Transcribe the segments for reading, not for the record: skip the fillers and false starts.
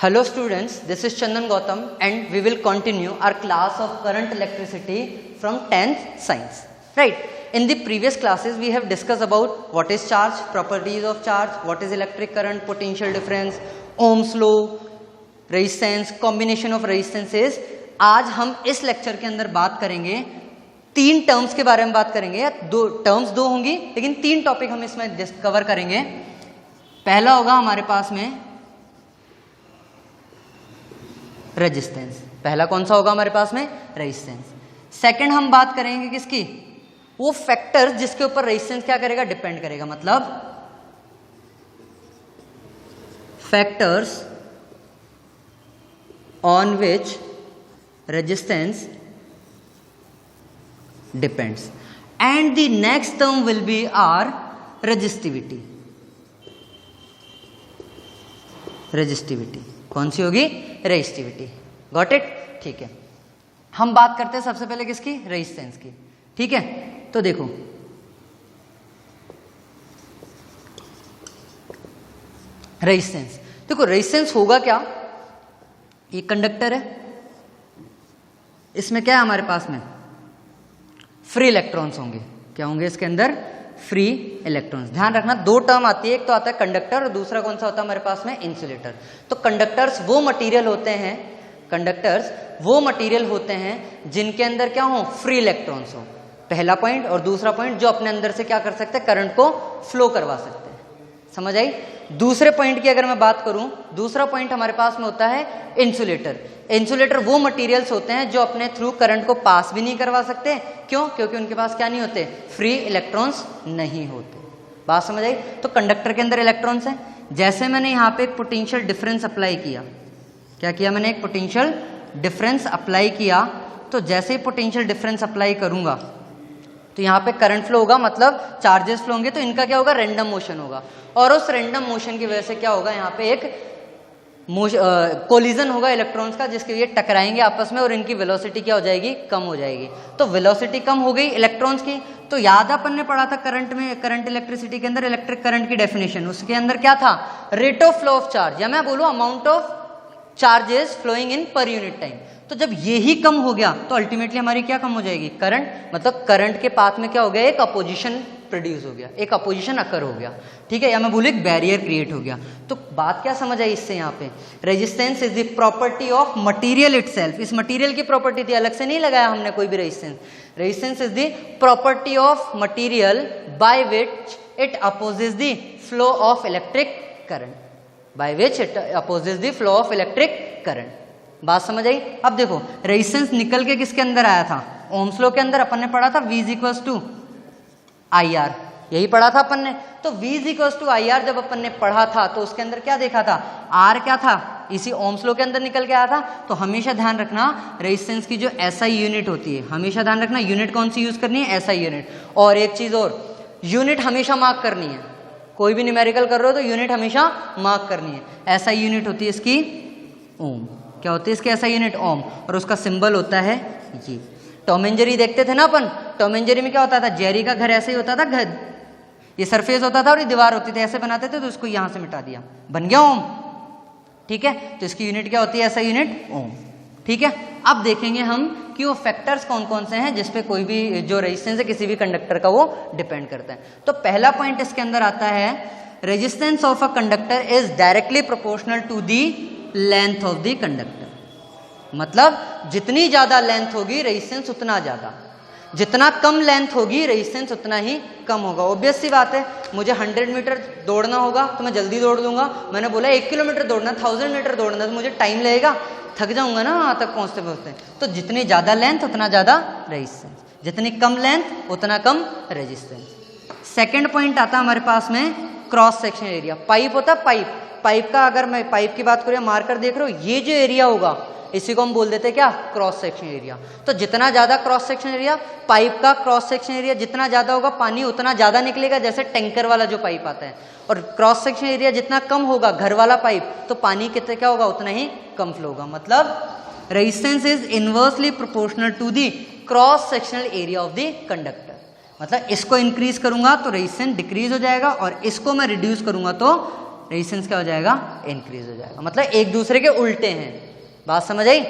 Hello students, this is Chandan Gautam and we will continue our class of current electricity from 10th science. Right, in the previous classes we have discussed about what is charge, properties of charge, what is electric current, potential difference, Ohm's law, resistance, combination of resistances. आज हम इस lecture के अंदर बात करेंगे तीन terms के बारे में बात करेंगे, या दो होंगी लेकिन तीन टॉपिक हम इसमें कवर करेंगे. पहला होगा हमारे पास में रेजिस्टेंस. पहला कौन सा होगा हमारे पास में? रेजिस्टेंस. सेकंड हम बात करेंगे किसकी? वो फैक्टर जिसके ऊपर रेजिस्टेंस क्या करेगा? डिपेंड करेगा. मतलब factors on which resistance depends. And the next term will be R resistivity. Resistivity कौन सी होगी? रेजिस्टिविटी. Got it? ठीक है. हम बात करते हैं सबसे पहले किसकी? रेजिस्टेंस की. ठीक है, तो देखो रेजिस्टेंस. देखो रेजिस्टेंस होगा क्या? ये कंडक्टर है, इसमें क्या है हमारे पास में? फ्री इलेक्ट्रॉन्स होंगे. क्या होंगे इसके अंदर? Free electrons. ध्यान रखना दो टर्म आती है, एक तो आता है कंडक्टर और दूसरा कौन सा होता है हमारे पास में? इंसुलेटर. तो कंडक्टर्स वो मटेरियल होते हैं, कंडक्टर्स वो मटेरियल होते हैं जिनके अंदर क्या हो? फ्री इलेक्ट्रॉन्स हो. पहला पॉइंट. और दूसरा पॉइंट, जो अपने अंदर से क्या कर सकते हैं? करंट को फ्लो करवा सकते हैं. समझ आई? दूसरे पॉइंट की अगर मैं बात करूं, दूसरा पॉइंट हमारे पास में होता है इंसुलेटर. इंसुलेटर वो मटेरियल्स होते हैं जो अपने थ्रू करंट को पास भी नहीं करवा सकते. क्यों? क्योंकि उनके पास क्या नहीं होते? फ्री इलेक्ट्रॉन्स नहीं होते. बात समझ आई? तो कंडक्टर के अंदर इलेक्ट्रॉन्स हैं. जैसे मैंने यहाँ पे एक पोटेंशियल डिफरेंस अप्लाई किया, क्या किया मैंने? एक पोटेंशियल डिफरेंस अप्लाई किया. तो जैसे ही पोटेंशियल डिफरेंस अप्लाई करूंगा तो यहाँ पे करंट फ्लो होगा, मतलब चार्जेस फ्लो होंगे. तो इनका क्या होगा? रैंडम मोशन होगा. और उस रैंडम मोशन की वजह से क्या होगा? यहाँ पे एक कोलिजन होगा इलेक्ट्रॉन्स का, जिसके लिए टकराएंगे आपस में और इनकी वेलोसिटी क्या हो जाएगी? कम हो जाएगी. तो वेलोसिटी कम हो गई इलेक्ट्रॉन्स की. तो याद अपन ने पढ़ा था करंट में, करंट इलेक्ट्रिसिटी के अंदर इलेक्ट्रिक करंट की डेफिनेशन, उसके अंदर क्या था? Rate of flow of charge, या मैं बोलूं amount of charges flowing in per unit time. तो जब यही कम हो गया तो अल्टीमेटली हमारी क्या कम हो जाएगी? करंट. मतलब करंट के पाथ में क्या हो गया? एक अपोजिशन प्रोड्यूस हो गया, एक अपोजिशन अकर हो गया. ठीक है, या मैं बोलूं एक बैरियर क्रिएट हो गया. तो बात क्या समझ आई इससे? यहाँ पे resistance is the property of material itself. इस मटेरियल की प्रॉपर्टी थी, अलग से नहीं लगाया हमने कोई भी resistance. Resistance is the property of material by which it opposes the flow of electric current. By which it opposes the flow of electric current. बात समझ आई? अब देखो रेजिस्टेंस निकल के किसके अंदर आया था? ओम्स लॉ के अंदर अपन ने पढ़ा था V इक्वल्स टू IR. यही पढ़ा था अपन ने. तो V इक्वल्स टू IR जब अपन ने पढ़ा था तो उसके अंदर क्या देखा था? R क्या था? इसी ओम्स लॉ के अंदर निकल के आया था. तो हमेशा ध्यान रखना रेजिस्टेंस की जो SI यूनिट होती है, हमेशा ध्यान रखना यूनिट कौन सी यूज करनी है? SI unit. और एक चीज और, यूनिट हमेशा मार्क करनी है. कोई भी न्यूमेरिकल कर रहे हो तो यूनिट हमेशा मार्क करनी है. SI यूनिट होती है इसकी ओम. क्या होती है इसकी SI यूनिट? ओम. और उसका सिंबल होता है ये. टॉम एंड जेरी देखते थे ना अपन. टॉम एंड जेरी में क्या होता था? जेरी का घर ऐसे ही होता था, घर ये सरफेस होता था और ये दीवार होती थी, ऐसे बनाते थे. तो इसको यहां से मिटा दिया, बन गया ओम. ठीक है, तो इसकी यूनिट क्या होती है? SI यूनिट ओम. ठीक है, अब देखेंगे हम कि वो फैक्टर्स कौन कौन से हैं जिसपे कोई भी जो रेजिस्टेंस है किसी भी कंडक्टर का वो डिपेंड करता है. तो पहला पॉइंट इसके अंदर आता है resistance of a conductor is directly proportional to the length of the conductor. मतलब जितनी ज्यादा लेंथ होगी रेजिस्टेंस उतना ज्यादा, जितना कम लेंथ होगी रेजिस्टेंस उतना ही कम होगा. ऑब्वियस सी बात है, मुझे 100 मीटर दौड़ना होगा तो मैं जल्दी दौड़ दूंगा. मैंने बोला 1 किलोमीटर दौड़ना, 1000 मीटर दौड़ना, तो मुझे टाइम लगेगा, थक जाऊंगा ना वहां तक पहुंचते पहुंचते. तो जितनी ज्यादा लेंथ उतना ज्यादा रेजिस्टेंस, जितनी कम लेंथ उतना कम रेजिस्टेंस. सेकेंड पॉइंट आता है हमारे पास में क्रॉस सेक्शन एरिया. पाइप होता है, पाइप का अगर मैं पाइप की बात करूं, मार्कर देख रहे हो, ये जो एरिया होगा इसी को हम बोल देते हैं क्या? Cross section area. तो जितना ज्यादा क्रॉस सेक्शन एरिया, पाइप का क्रॉस सेक्शन एरिया जितना ज्यादा होगा, पानी उतना ज्यादा निकलेगा, जैसे टैंकर वाला जो पाइप आता है. और क्रॉस सेक्शन एरिया जितना कम होगा, घर वाला पाइप, तो पानी कितना क्या होगा? उतना ही कम फ्लो होगा. मतलब resistance is inversely proportional to the cross sectional area of the conductor. मतलब इसको इंक्रीज करूंगा तो रेजिस्टेंस डिक्रीज हो जाएगा, और इसको मैं रिड्यूस करूंगा तो रेजिस्टेंस क्या हो जाएगा, इंक्रीज हो जाएगा। मतलब एक दूसरे के उल्टे हैं। बात समझ आई?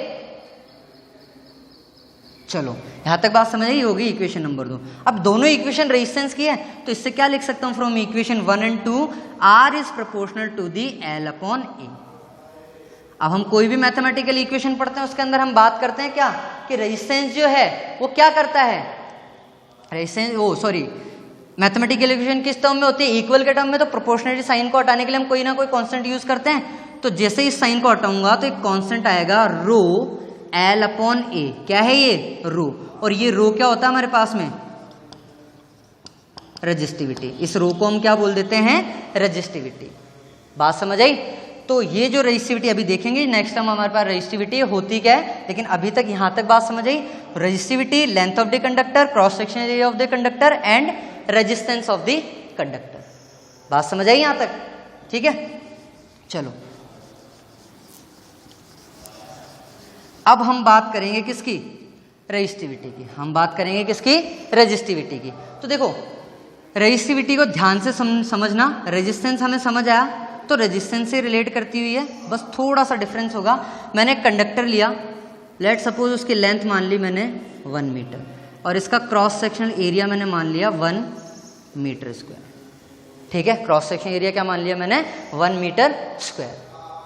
चलो यहां तक बात समझ आई होगी। Equation number 2। अब दोनों इक्वेशन रेजिस्टेंस की है, तो इससे क्या लिख सकता हूं from equation 1 and 2, R is proportional to the L/A। अब हम कोई भी मैथमेटिकल इक्वेशन पढ़ते हैं उसके अंदर हम बात करते हैं क्या, कि रेजिस्टेंस जो है वो क्या करता है, रेजिस्टेंस मैथमेटिकल इक्वेशन किस टर्म में होती है, इक्वल के टर्म में। तो प्रोपोर्शनलिटी साइन को हटाने के लिए हम कोई ना कोई कांस्टेंट यूज करते हैं। तो जैसे इस साइन को हटाऊंगा तो एक कांस्टेंट आएगा रो L/A। क्या है ये, रो। और ये रो क्या होता है हमारे पास में, रेजिस्टिविटी। इस रो को हम क्या बोल देते हैं, रेजिस्टिविटी। बात समझ आई? तो ये जो रेजिस्टिविटी अभी देखेंगे, नेक्स्ट टाइम हमारे पास रेजिस्टिविटी होती क्या है, लेकिन अभी तक यहां तक बात समझ आई। Resistivity, length of the conductor, cross sectional area of the conductor and resistance of the conductor. बात समझ आई यहां तक? ठीक है, चलो अब हम बात करेंगे किसकी, रेजिस्टिविटी की। हम बात करेंगे किसकी, रेजिस्टिविटी की। तो देखो रेजिस्टिविटी को ध्यान से समझना। रेजिस्टेंस हमें समझ आया, तो रेजिस्टेंस से रिलेट करती हुई है, बस थोड़ा सा डिफरेंस होगा। मैंने कंडक्टर लिया, लेट सपोज उसकी लेंथ मान ली मैंने 1 मीटर, और इसका क्रॉस सेक्शनल एरिया मैंने मान लिया 1 मीटर स्क्वायर। ठीक है, क्रॉस सेक्शन एरिया क्या मान लिया मैंने, 1 मीटर स्क्वायर।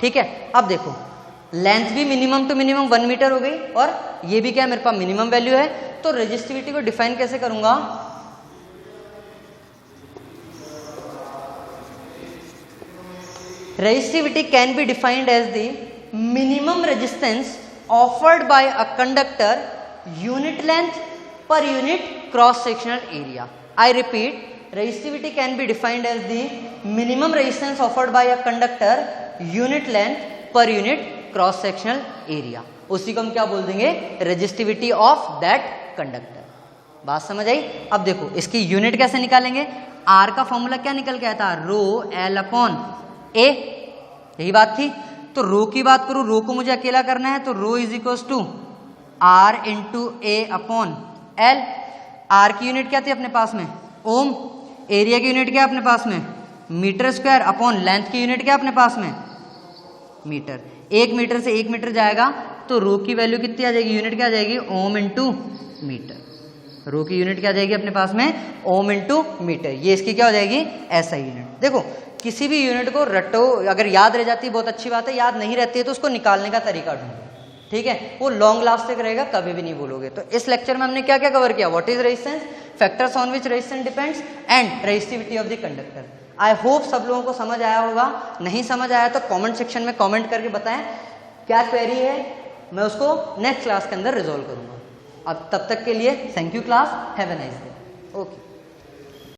ठीक है, अब देखो लेंथ भी मिनिमम टू मिनिमम 1 मीटर हो गई, और ये भी क्या मेरे पास मिनिमम वैल्यू है। तो रेजिस्टिविटी को डिफाइन कैसे करूंगा, resistivity can be defined as the minimum resistance offered by a conductor unit length per unit cross sectional area. I repeat, resistivity can be defined as the minimum resistance offered by a conductor unit length per unit cross sectional area. उसी को हम क्या बोल देंगे, resistivity of that conductor. बात समझ आई? अब देखो इसकी यूनिट कैसे निकालेंगे। R का फॉर्मूला क्या निकल के आया था, रो L/A, यही बात थी। तो रो की बात करूं, रो को मुझे अकेला करना है, तो rho is equals to R into A/L। R की यूनिट क्या थी अपने पास में, ओम। एरिया की यूनिट क्या अपने पास में, मीटर स्क्वायर, अपॉन लेंथ की यूनिट क्या अपने पास में, मीटर। 1 मीटर से 1 मीटर जाएगा तो रो की वैल्यू कितनी आ जाएगी, यूनिट क्या आ जाएगी, ओम इंटू मीटर। रो की यूनिट क्या आ जाएगी अपने पास में, ओम इंटू मीटर। ये इसकी क्या हो जाएगी, ऐसा यूनिट। देखो किसी भी यूनिट को रटो, अगर याद रह जाती है बहुत अच्छी बात है, याद नहीं रहती है तो उसको निकालने का तरीका ढूंढो। ठीक है, वो लॉन्ग लास्टिक रहेगा, कभी भी नहीं भूलोगे। तो इस लेक्चर में हमने क्या क्या कवर किया, what is resistance, factors on which resistance depends and resistivity of the conductor. I hope सब लोगों को समझ आया होगा। नहीं समझ आया तो कमेंट सेक्शन में कमेंट करके बताएं क्या क्वेरी है, मैं उसको नेक्स्ट क्लास के अंदर रिजॉल्व करूंगा। अब तब तक के लिए thank you class, have a nice day. Okay.